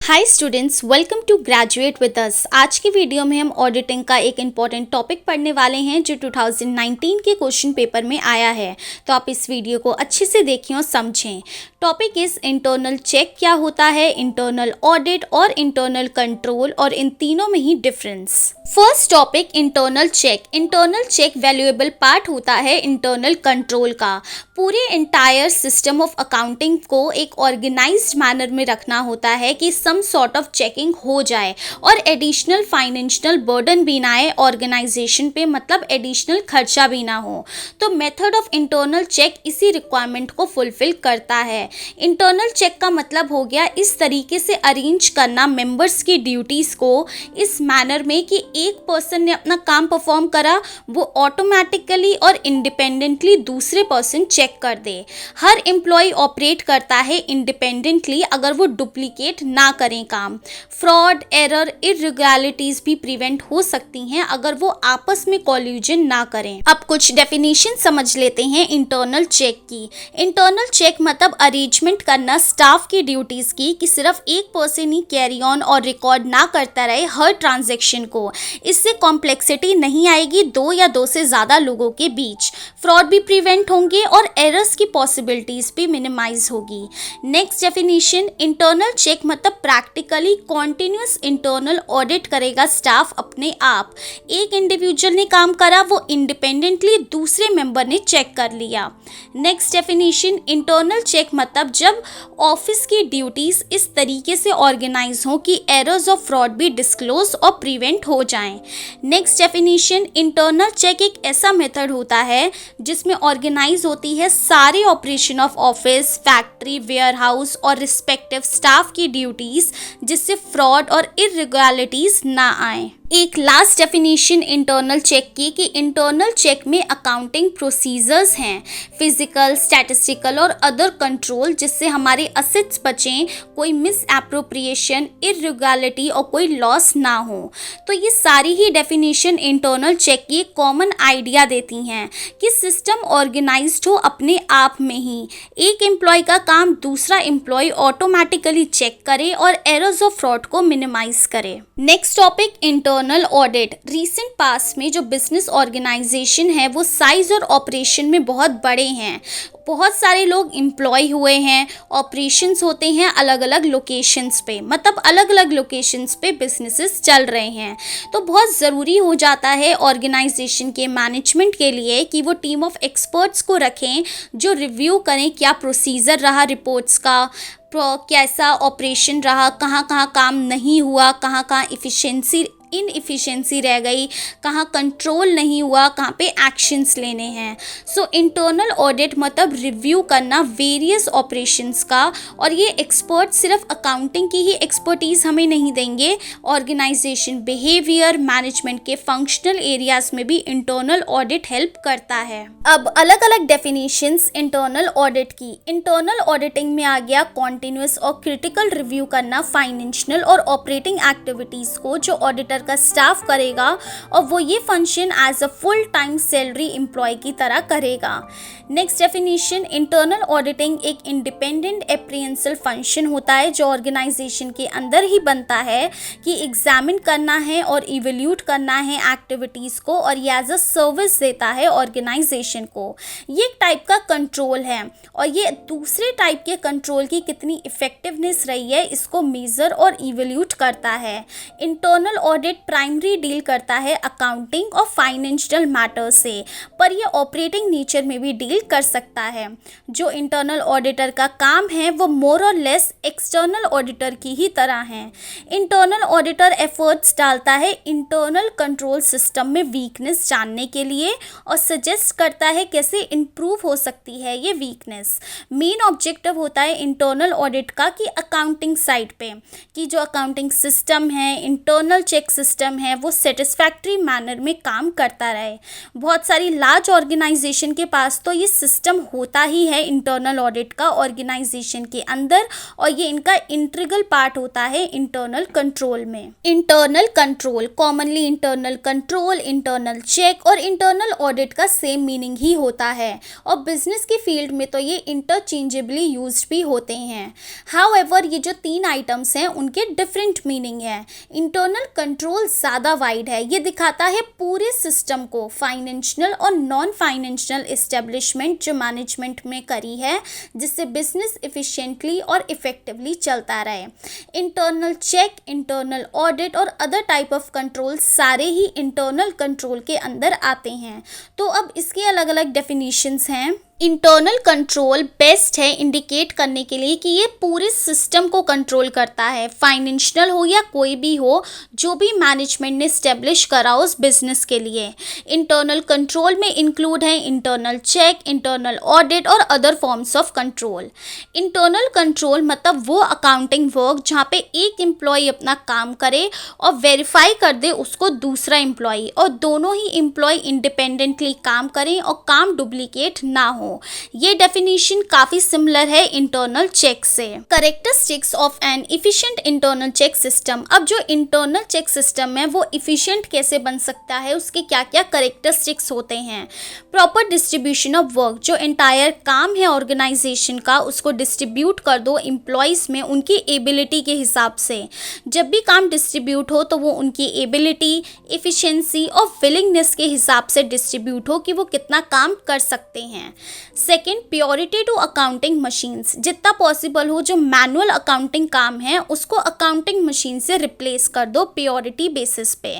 Hi students, welcome to graduate with us. आज की video में हम ऑडिटिंग का एक इम्पॉर्टेंट टॉपिक पढ़ने वाले हैं जो 2019 के क्वेश्चन पेपर में आया है। तो आप इस वीडियो को अच्छे से देखें और समझें। टॉपिक इज इंटरनल चेक क्या होता है, इंटरनल ऑडिट और इंटरनल कंट्रोल, और इन तीनों में ही difference. First topic internal check. Internal check valuable part होता है इंटरनल कंट्रोल का। पूरे इंटायर सिस्टम ऑफ अकाउंटिंग को एक ऑर्गेनाइज्ड मैनर में रखना होता है कि सम सॉर्ट ऑफ चेकिंग हो जाए और एडिशनल फाइनेंशियल बर्डन भी ना आए ऑर्गेनाइजेशन पे, मतलब एडिशनल खर्चा भी ना हो। तो मेथड ऑफ इंटरनल चेक इसी रिक्वायरमेंट को फुलफिल करता है। इंटरनल चेक का मतलब हो गया इस तरीके से अरेंज करना मेंबर्स की ड्यूटीज़ को इस मैनर में कि एक पर्सन ने अपना काम परफॉर्म करा, वो ऑटोमेटिकली और इंडिपेंडेंटली दूसरे पर्सन चेक कर दे। हर एम्प्लॉय ऑपरेट करता है इंडिपेंडेंटली अगर वो डुप्लीकेट ना करें काम। फ्रॉड, एरर, इरेगुलरिटीज भी प्रिवेंट हो सकती हैं अगर वो आपस में कॉल्यूजन ना करें। अब कुछ डेफिनेशन समझ लेते हैं इंटरनल चेक की। इंटरनल चेक मतलब अरेंजमेंट करना स्टाफ की ड्यूटीज की कि सिर्फ एक पर्सन ही कैरी ऑन और रिकॉर्ड ना करता रहे हर ट्रांजैक्शन को। इससे कॉम्प्लेक्सिटी नहीं आएगी दो या दो से ज़्यादा लोगों के बीच। फ्रॉड भी प्रिवेंट होंगे और एरर्स की पॉसिबिलिटीज भी मिनिमाइज होगी। नेक्स्ट डेफिनेशन, इंटरनल चेक मतलब प्रैक्टिकली कॉन्टिन्यूस इंटरनल ऑडिट करेगा स्टाफ अपने आप। एक इंडिविजुअल ने काम करा, वो इंडिपेंडेंटली दूसरे मेंबर ने चेक कर लिया। नेक्स्ट डेफिनेशन, इंटरनल चेक मतलब जब ऑफिस की ड्यूटीज इस तरीके से ऑर्गेनाइज हो कि एरर्स और फ्रॉड भी डिस्क्लोज और प्रिवेंट हो जाएं। नेक्स्ट डेफिनेशन, इंटरनल चेक एक ऐसा मेथड होता है जिसमें ऑर्गेनाइज होती है सारे operation of office, factory, warehouse और रिस्पेक्टिव स्टाफ की ड्यूटीज, जिससे फ्रॉड और इरेगुलरिटीज ना आए। एक लास्ट डेफिनेशन इंटरनल चेक की कि इंटरनल चेक में अकाउंटिंग प्रोसीजर्स हैं, फिजिकल, स्टैटिस्टिकल और अदर कंट्रोल, जिससे हमारे असेट्स बचें, कोई मिस एप्रोप्रिएशन, इरेगुलरिटी और कोई लॉस ना हो। तो ये सारी ही डेफिनेशन इंटरनल चेक की एक कॉमन आइडिया देती हैं कि सिस्टम ऑर्गेनाइज्ड हो अपने आप में ही। एक एम्प्लॉय का काम दूसरा एम्प्लॉय ऑटोमेटिकली चेक करे और एरर्स ऑफ फ्रॉड को मिनिमाइज करे। Next topic internal audit. Recent past में जो बिजनेस ऑर्गेनाइजेशन है वो साइज और ऑपरेशन में बहुत बड़े हैं। बहुत सारे लोग एम्प्लॉय हुए हैं, ऑपरेशंस होते हैं अलग अलग लोकेशंस पे, मतलब अलग अलग लोकेशंस पे बिजनेसेस चल रहे हैं। तो बहुत ज़रूरी हो जाता है ऑर्गेनाइजेशन के मैनेजमेंट के लिए कि वो टीम ऑफ एक्सपर्ट्स को रखें जो रिव्यू करें क्या प्रोसीजर रहा रिपोर्ट्स का, कैसा ऑपरेशन रहा, कहाँ कहाँ काम नहीं हुआ, कहाँ कहाँ इनएफिशिएंसी रह गई, कहाँ कंट्रोल नहीं हुआ, कहाँ पे एक्शंस लेने हैं। सो इंटरनल ऑडिट मतलब रिव्यू करना वेरियस ऑपरेशंस का, और ये एक्सपर्ट सिर्फ अकाउंटिंग की ही एक्सपर्टीज़ हमें नहीं देंगे, ऑर्गेनाइजेशन बिहेवियर, मैनेजमेंट के फंक्शनल एरियाज में भी इंटरनल ऑडिट हेल्प करता है। अब अलग अलग डेफिनेशंस इंटरनल ऑडिट की। इंटरनल ऑडिटिंग में आ गया कॉन्टिन्यूस और क्रिटिकल रिव्यू करना फाइनेंशियल और ऑपरेटिंग एक्टिविटीज़ को जो ऑडिटर का स्टाफ करेगा, और वो ये function as a full time salary employ की तरह करेगा। नेक्स्ट डेफिनेशन, इंटरनल ऑडिटिंग एक इंडिपेंडेंट एप्रिहेंशियल फंक्शन होता है जो ऑर्गेनाइजेशन के अंदर ही बनता है कि एग्जामिन करना है और इवेल्यूट करना है एक्टिविटीज़ को, और ये एज अ सर्विस देता है ऑर्गेनाइजेशन को। ये एक टाइप का कंट्रोल है, और ये दूसरे टाइप के कंट्रोल की कितनी इफेक्टिवनेस रही है इसको मेज़र और इवेल्यूट करता है। इंटरनल ऑडिट प्राइमरी डील करता है अकाउंटिंग और फाइनेंशियल मैटर से, पर यह ऑपरेटिंग नेचर में भी डील कर सकता है। जो इंटरनल ऑडिटर का काम है वो मोर और लेस एक्सटर्नल ऑडिटर की ही तरह है। इंटरनल ऑडिटर एफर्ट्स डालता है इंटरनल कंट्रोल सिस्टम में वीकनेस जानने के लिए और सजेस्ट करता है कैसे इम्प्रूव हो सकती है ये वीकनेस। मेन ऑब्जेक्टिव होता है इंटरनल ऑडिट का कि अकाउंटिंग साइड पे कि जो अकाउंटिंग सिस्टम है, इंटरनल चेक सिस्टम है वो सेटिस्फैक्ट्री मैनर में काम करता रहे। बहुत सारी लार्ज ऑर्गेनाइजेशन के पास तो ये सिस्टम होता ही है इंटरनल ऑडिट का ऑर्गेनाइजेशन के अंदर, और ये इनका इंटीग्रल पार्ट होता है इंटरनल कंट्रोल में। Internal control, commonly internal control, internal check और इंटरनल ऑडिट का सेम मीनिंग ही होता है, और बिजनेस की फील्ड में तो ये इंटरचेंजेबली यूज्ड भी होते हैं। हाउएवर ये जो तीन आइटम्स हैं उनके डिफरेंट मीनिंग है। इंटरनल कंट्रोल ज़्यादा वाइड है, ये दिखाता है पूरे सिस्टम को, फाइनेंशियल और नॉन फाइनेंशियल एस्टेब्लिशमेंट जो मैनेजमेंट में करी है, जिससे बिजनेस इफिशिएंटली और इफेक्टिवली चलता रहे। इंटरनल चेक, इंटरनल ऑडिट और अदर टाइप ऑफ कंट्रोल सारे ही इंटरनल कंट्रोल के अंदर आते हैं। तो अब इसके अलग अलग डेफिनेशंस हैं। इंटरनल कंट्रोल बेस्ट है इंडिकेट करने के लिए कि ये पूरे सिस्टम को कंट्रोल करता है, फाइनेंशियल हो या कोई भी हो, जो भी मैनेजमेंट ने इस्टेब्लिश करा उस बिजनेस के लिए। इंटरनल कंट्रोल में इंक्लूड है इंटरनल चेक, इंटरनल ऑडिट और other forms of control. Internal control मतलब वो अकाउंटिंग वर्क जहाँ पे एक एम्प्लॉय अपना काम करे और वेरीफाई कर दे उसको दूसरा एम्प्लॉय, और दोनों ही एम्प्लॉय इंडिपेंडेंटली काम करें और काम डुप्लीकेट ना हो। ये डेफिनेशन काफी सिमिलर है इंटरनल चेक से। Characteristics of an efficient internal check system. अब जो इंटरनल चेक सिस्टम है वो इफिशिएंट कैसे बन सकता है, उसके क्या क्या कैरेक्टरिस्टिक्स होते हैं। प्रॉपर डिस्ट्रीब्यूशन ऑफ वर्क, जो एंटायर काम है ऑर्गेनाइजेशन का उसको डिस्ट्रीब्यूट कर दो एम्प्लॉयज में उनकी एबिलिटी के हिसाब से। जब भी काम डिस्ट्रीब्यूट हो तो वो उनकी एबिलिटी, एफिशिएंसी और विलिंगनेस के हिसाब से डिस्ट्रीब्यूट हो कि वो कितना काम कर सकते हैं। Second, purity to accounting machines, जितना पॉसिबल हो जो मैनुअल अकाउंटिंग काम है उसको अकाउंटिंग मशीन से रिप्लेस कर दो प्योरिटी बेसिस पे।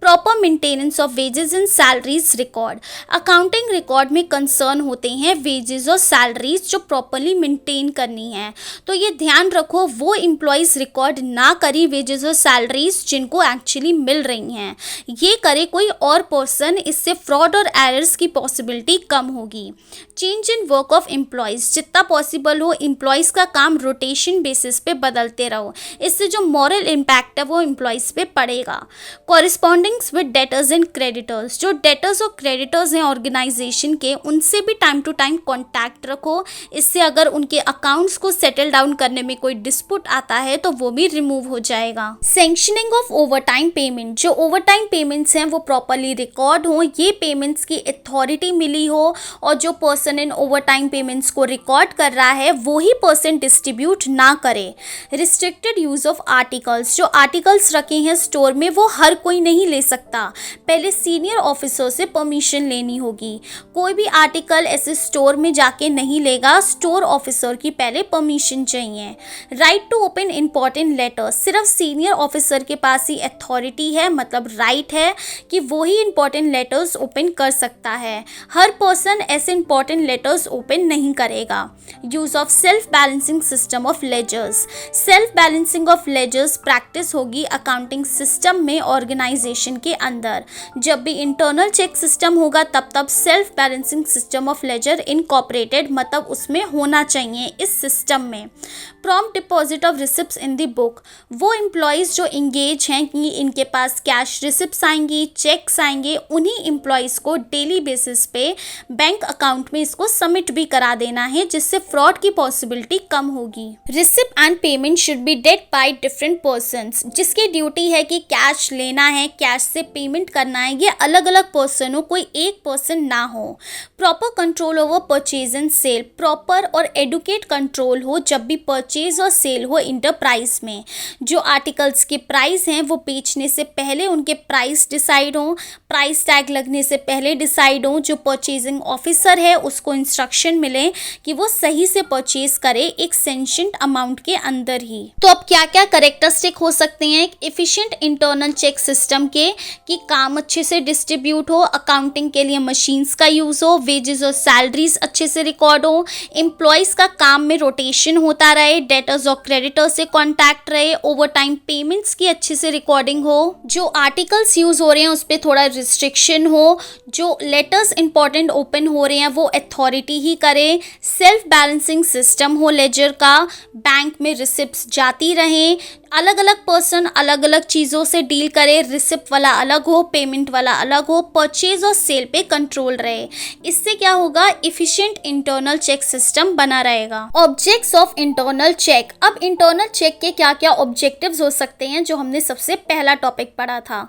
Proper maintenance of wages and salaries record, accounting record में कंसर्न होते हैं वेजेस और सैलरीज जो प्रॉपरली मेंटेन करनी है, तो ये ध्यान रखो वो एम्प्लॉयज़ रिकॉर्ड ना करी वेजेस और सैलरीज जिनको एक्चुअली मिल रही हैं, ये करे कोई और पर्सन, इससे फ्रॉड और एरर्स की पॉसिबिलिटी कम होगी। Change in work of employees, जितना पॉसिबल हो एम्प्लॉयज़ का काम रोटेशन बेसिस पे बदलते रहो, इससे जो मॉरल इम्पैक्ट है वो एम्प्लॉयज़ पे पड़ेगा। कॉरेस्पॉन्डिंग्स विद डेटर्स एंड क्रेडिटर्स, जो डेटर्स और क्रेडिटर्स हैं ऑर्गेनाइजेशन के उनसे भी टाइम टू टाइम कॉन्टैक्ट रखो, इससे अगर उनके अकाउंट्स को सेटल डाउन करने में कोई डिस्प्यूट आता है तो वो भी रिमूव हो जाएगा। सैंक्शनिंग ऑफ ओवरटाइम पेमेंट, जो ओवरटाइम पेमेंट्स हैं वो प्रॉपरली रिकॉर्ड हो, ये पेमेंट्स की अथॉरिटी मिली हो और जो पर्सन इन ओवरटाइम पेमेंट्स को रिकॉर्ड कर रहा है वो ही पर्सन डिस्ट्रीब्यूट ना करे। रिस्ट्रिक्टेड यूज ऑफ आर्टिकल्स, जो आर्टिकल्स रखे हैं स्टोर में वो हर कोई नहीं ले सकता, पहले सीनियर ऑफिसर से परमिशन लेनी होगी। कोई भी आर्टिकल ऐसे स्टोर में जाके नहीं लेगा, स्टोर ऑफिसर की पहले परमिशन चाहिए। Right to open important letters, सिर्फ सीनियर ऑफिसर के पास ही अथॉरिटी है, मतलब राइट है कि वो ही इंपॉर्टेंट लेटर्स ओपन कर सकता है, हर पर्सन ऐसे इंपॉर्टेंट लेटर्स ओपन नहीं करेगा। Use of self balancing system of ledgers, self balancing of ledgers practice होगी अकाउंटिंग सिस्टम में ऑर्गेनाइजेशन के अंदर। जब भी इंटरनल चेक सिस्टम होगा तब तब self balancing system of ledger incorporated, मतलब उसमें होना चाहिए इस सिस्टम में। Prompt deposit of receipts in the book, वो एम्प्लॉयज़ जो इंगेज हैं कि इनके पास कैश रिसिप्ट्स आएंगी, चेक्स आएंगे, उन्हीं एम्प्लॉयज़ को डेली बेसिस पे बैंक अकाउंट में इसको सबमिट भी करा देना है, जिससे फ्रॉड की पॉसिबिलिटी कम होगी। Receipt and payment should be dead by different persons, जिसकी ड्यूटी है कि कैश लेना है, कैश से पेमेंट करना है, ये अलग अलग पर्सन हो, कोई एक पर्सन ना हो। Proper control over purchase and sale, proper और एडुकेट कंट्रोल हो जब भी परचेज और सेल हो इंटरप्राइज में। जो आर्टिकल्स के प्राइस हैं वो बेचने से पहले उनके प्राइस डिसाइड हो, प्राइस टैग लगने से पहले डिसाइड हो, जो परचेजिंग ऑफिसर है उसको इंस्ट्रक्शन मिले कि वो सही से परचेज करे एक सेंशंट अमाउंट के अंदर ही। तो अब क्या क्या कैरेक्टरिस्टिक हो सकते हैं एक एफिशिएंट इंटरनल चेक सिस्टम के, कि काम अच्छे से डिस्ट्रीब्यूट हो, अकाउंटिंग के लिए मशीन्स का यूज़ हो, वेजेस और सैलरीज अच्छे से रिकॉर्ड हो, एम्प्लॉयज़ का काम में रोटेशन होता रहे, डेटर्स और क्रेडिटर्स से कॉन्टैक्ट रहे, ओवर टाइम पेमेंट्स की अच्छे से रिकॉर्डिंग हो, जो आर्टिकल्स यूज़ हो रहे हैं उस पर थोड़ा रिस्ट्रिक्शन हो, जो लेटर्स इंपॉर्टेंट ओपन हो रहे हैं वो अथॉरिटी ही करे, सेल्फ बैलेंसिंग सिस्टम हो लेजर का, बैंक में रिसिप्ट्स जाती रहें, अलग अलग पर्सन अलग अलग चीज़ों से डील करे, रिसिप्ट वाला अलग हो, पेमेंट वाला अलग हो, परचेज और सेल पे कंट्रोल रहे। इससे क्या होगा, इफिशिएंट इंटरनल चेक सिस्टम बना रहेगा। Objects of internal check. अब इंटरनल चेक के क्या क्या ऑब्जेक्टिव्स हो सकते हैं, जो हमने सबसे पहला टॉपिक पढ़ा था।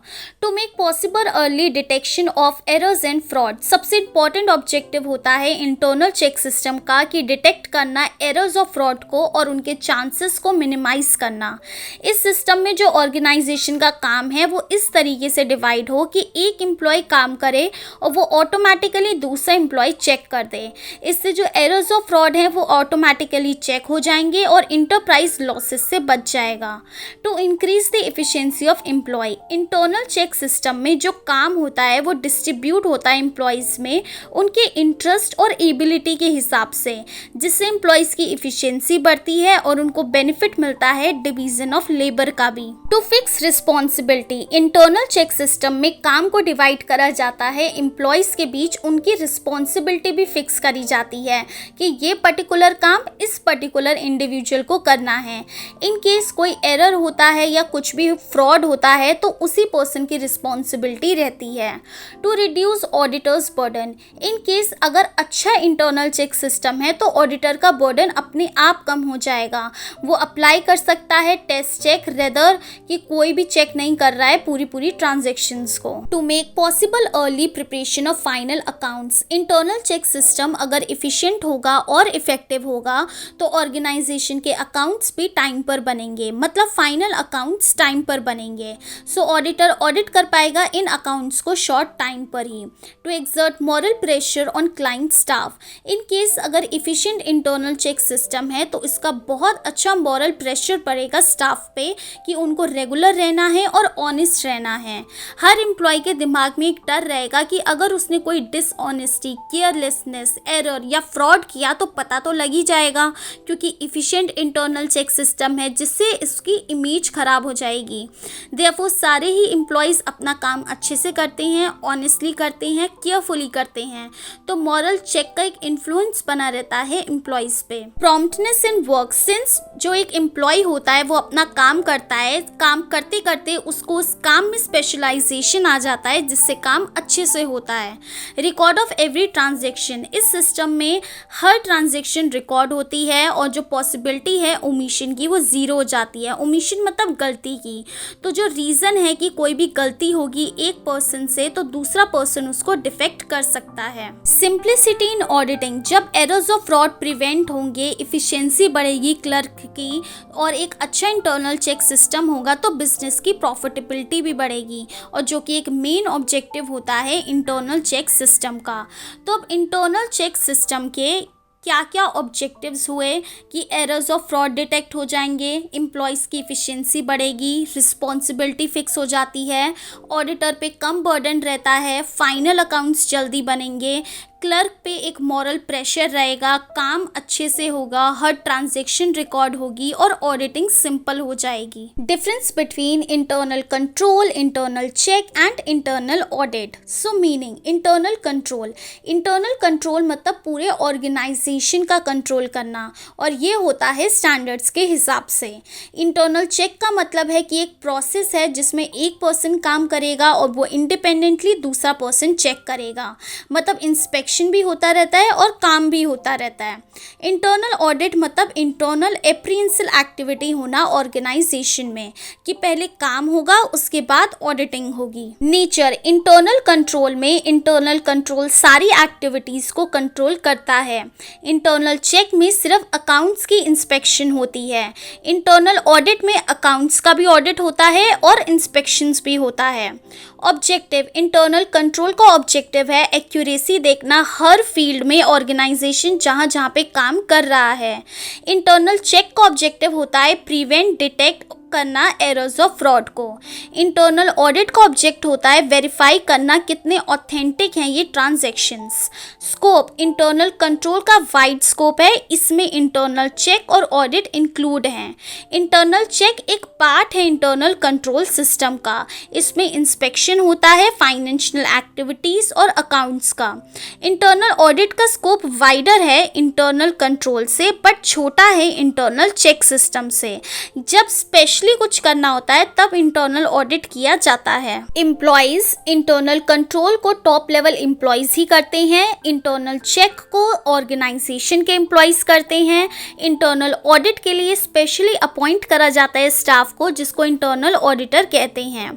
To make possible early detection of errors and fraud. सबसे इंपॉर्टेंट ऑब्जेक्टिव होता है इंटरनल चेक सिस्टम का कि डिटेक्ट करना एरर्स और फ्रॉड को और उनके चांसेस को मिनिमाइज करना। इस सिस्टम में जो ऑर्गेनाइजेशन का काम है वो इस तरीके से डिवाइड हो कि एक एम्प्लॉय काम करे और वो ऑटोमेटिकली दूसरा एम्प्लॉय चेक कर दे। इससे जो एरर्स और फ्रॉड है वो ऑटोमेटिकली चेक हो जाएंगे और इंटरप्राइज लॉसेस से बच जाएगा। To increase the efficiency of employ. Internal check system में जो काम होता है वो डिस्ट्रीब्यूट होता है एम्प्लॉयज़ में उनके इंटरेस्ट और एबिलिटी के हिसाब से, जिससे एम्प्लॉयज़ की एफिशिएंसी बढ़ती है और उनको बेनिफिट मिलता है डिवीजन ऑफ लेबर का भी। To fix responsibility. Internal check system में काम को डिवाइड करा जाता है एम्प्लॉयज़ के बीच, उनकी रिस्पॉन्सिबिलिटी भी फिक्स करी जाती है कि ये पर्टिकुलर काम इस पर्टिकुलर इंडिविजुअल को करना है। इन केस कोई एरर होता है या कुछ भी फ्रॉड होता है तो उसी पर्सन की रिस्पॉन्सिबिलिटी रहती है। To reduce auditors burden. In case अगर अच्छा इंटरनल चेक सिस्टम है तो ऑडिटर का बर्डन अपने आप कम हो जाएगा। वो अप्लाई कर सकता है टेस्ट चेक रेदर कि कोई भी चेक नहीं कर रहा है पूरी ट्रांजेक्शंस को। To make possible early preparation of final accounts. Internal check system अगर इफिशिएंट होगा और इफेक्टिव होगा तो ऑर्गेनाइजेशन के अकाउंट्स भी टाइम पर बनेंगे, मतलब फाइनल अकाउंट्स टाइम पर बनेंगे। सो ऑडिटर ऑडिट कर पाएगा इन अकाउंट्स को शॉर्ट टाइम पर ही। To exert moral pressure on client staff. In case अगर इफिशिएंट इंटरनल चेक सिस्टम है तो इसका बहुत अच्छा मॉरल प्रेशर पड़ेगा स्टाफ पे कि उनको रेगुलर रहना है और ऑनेस्ट रहना है। हर एम्प्लॉय के दिमाग में एक डर रहेगा कि अगर उसने कोई डिसऑनेस्टी, केयरलेसनेस, एरर या फ्रॉड किया तो पता तो लग ही जाएगा, क्योंकि इफिशिएंट इंटरनल चेक सिस्टम है जिससे इसकी इमेज खराब हो जाएगी। देयरफॉर सारे ही एम्प्लॉयज़ अपना काम अच्छे से करते हैं, ऑनेस्टली करते हैं, केयरफुली करते हैं, तो मॉरल चेक का एक इन्फ्लुएंस बना रहता है एम्प्लॉयज़ पे। Promptness in work. सिंस जो एक एम्प्लॉय होता है वो अपना काम करता है, काम करते करते उसको उस काम में स्पेशलाइजेशन आ जाता है जिससे काम अच्छे से होता है। Record of every transaction. इस सिस्टम में हर ट्रांजेक्शन रिकॉर्ड होती है और जो पॉसिबिलिटी है ओमिशन की वो ज़ीरो हो जाती है। ओमिशन मतलब गलती की, तो जो रीज़न है कि कोई भी गलती होगी एक पर्सन से तो दूसरा पर्सन उसको डिफेक्ट कर सकता है। सिंप्लिसिटी इन ऑडिटिंग। जब एरर्स ऑफ फ्रॉड प्रिवेंट होंगे, इफिशिएंसी बढ़ेगी क्लर्क की और एक अच्छा इंटरनल चेक सिस्टम होगा तो बिजनेस की प्रॉफिटेबिलिटी भी बढ़ेगी, और जो कि एक मेन ऑब्जेक्टिव होता है इंटरनल चेक सिस्टम का। तो अब इंटरनल चेक सिस्टम के क्या क्या ऑब्जेक्टिव्स हुए कि एरर्स ऑफ फ्रॉड डिटेक्ट हो जाएंगे, एम्प्लॉयज़ की इफ़िशिएंसी बढ़ेगी, रिस्पॉन्सिबिलिटी फिक्स हो जाती है, ऑडिटर पे कम बर्डन रहता है, फाइनल अकाउंट्स जल्दी बनेंगे, क्लर्क पे एक मॉरल प्रेशर रहेगा, काम अच्छे से होगा, हर ट्रांजैक्शन रिकॉर्ड होगी और ऑडिटिंग सिंपल हो जाएगी। Difference between internal control, internal check and internal audit. So meaning internal control मतलब पूरे ऑर्गेनाइजेशन का कंट्रोल करना, और ये होता है स्टैंडर्ड्स के हिसाब से। इंटरनल चेक का मतलब है कि एक प्रोसेस है जिसमें एक पर्सन काम करेगा और वो इंडिपेंडेंटली दूसरा पर्सन चेक करेगा, मतलब इंस्पेक्शन भी होता रहता है और काम भी होता रहता है। इंटरनल ऑडिट मतलब इंटरनल एप्रीहेंसियल एक्टिविटी होना ऑर्गेनाइजेशन में, कि पहले काम होगा उसके बाद ऑडिटिंग होगी। नेचर। इंटरनल कंट्रोल में इंटरनल कंट्रोल सारी एक्टिविटीज़ को कंट्रोल करता है। इंटरनल चेक में सिर्फ अकाउंट्स की इंस्पेक्शन होती है। इंटरनल ऑडिट में अकाउंट्स का भी ऑडिट होता है और इंस्पेक्शंस भी होता है। ऑब्जेक्टिव। इंटरनल कंट्रोल का ऑब्जेक्टिव है एक्यूरेसी देखना हर फील्ड में ऑर्गेनाइजेशन जहाँ जहाँ पे काम कर रहा है। इंटरनल चेक का ऑब्जेक्टिव होता है प्रिवेंट, डिटेक्ट करना एरर्स ऑफ फ्रॉड को। इंटरनल ऑडिट का ऑब्जेक्ट होता है वेरीफाई करना कितने ऑथेंटिक हैं ये ट्रांजैक्शंस। स्कोप। इंटरनल कंट्रोल का वाइड स्कोप है, इसमें इंटरनल चेक और ऑडिट इंक्लूड हैं। इंटरनल चेक एक पार्ट है इंटरनल कंट्रोल सिस्टम का, इसमें इंस्पेक्शन होता है फाइनेंशियल एक्टिविटीज़ और अकाउंट्स का। इंटरनल ऑडिट का स्कोप वाइडर है इंटरनल कंट्रोल से, बट छोटा है इंटरनल चेक सिस्टम से। जब स्पेशल स्पेशली कुछ करना होता है तब इंटरनल ऑडिट किया जाता है। एम्प्लॉयज इंटरनल कंट्रोल को टॉप लेवल एम्प्लॉयज ही करते हैं। इंटरनल चेक को ऑर्गेनाइजेशन के एम्प्लॉयज करते हैं। इंटरनल ऑडिट के लिए स्पेशली अपॉइंट करा जाता है स्टाफ को, जिसको इंटरनल ऑडिटर कहते हैं।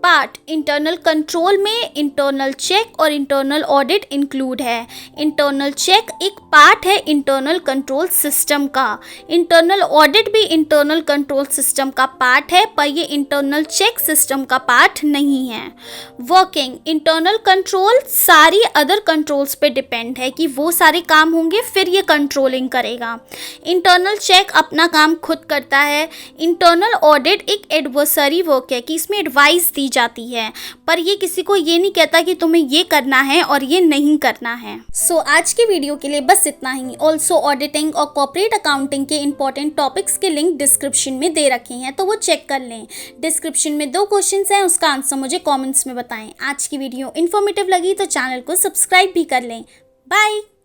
पार्ट इंटरनल कंट्रोल में इंटरनल चेक और इंटरनल ऑडिट इंक्लूड है। इंटरनल चेक एक पार्ट है इंटरनल कंट्रोल सिस्टम का। इंटरनल ऑडिट भी इंटरनल कंट्रोल सिस्टम का पार्ट है, पर ये इंटरनल चेक सिस्टम का पार्ट नहीं है। वर्किंग इंटरनल कंट्रोल सारी अदर कंट्रोल्स पे डिपेंड है कि वो सारे काम होंगे फिर ये कंट्रोलिंग करेगा। इंटरनल चेक अपना काम खुद करता है। इंटरनल ऑडिट एक एडवर्सरी वर्क है कि इसमें एडवाइस दी जाती है, पर ये किसी को ये नहीं कहता कि तुम्हें ये करना है और ये नहीं करना है। सो आज की वीडियो के लिए बस इतना ही। ऑल्सो ऑडिटिंग और कॉर्पोरेट अकाउंटिंग के इंपॉर्टेंट टॉपिक्स के लिंक डिस्क्रिप्शन में दे रखे हैं, तो वो चेक कर लें। डिस्क्रिप्शन में 2 क्वेश्चंस हैं, उसका आंसर मुझे कमेंट्स में बताएं। आज की वीडियो इन्फॉर्मेटिव लगी तो चैनल को सब्सक्राइब भी कर लें। बाय।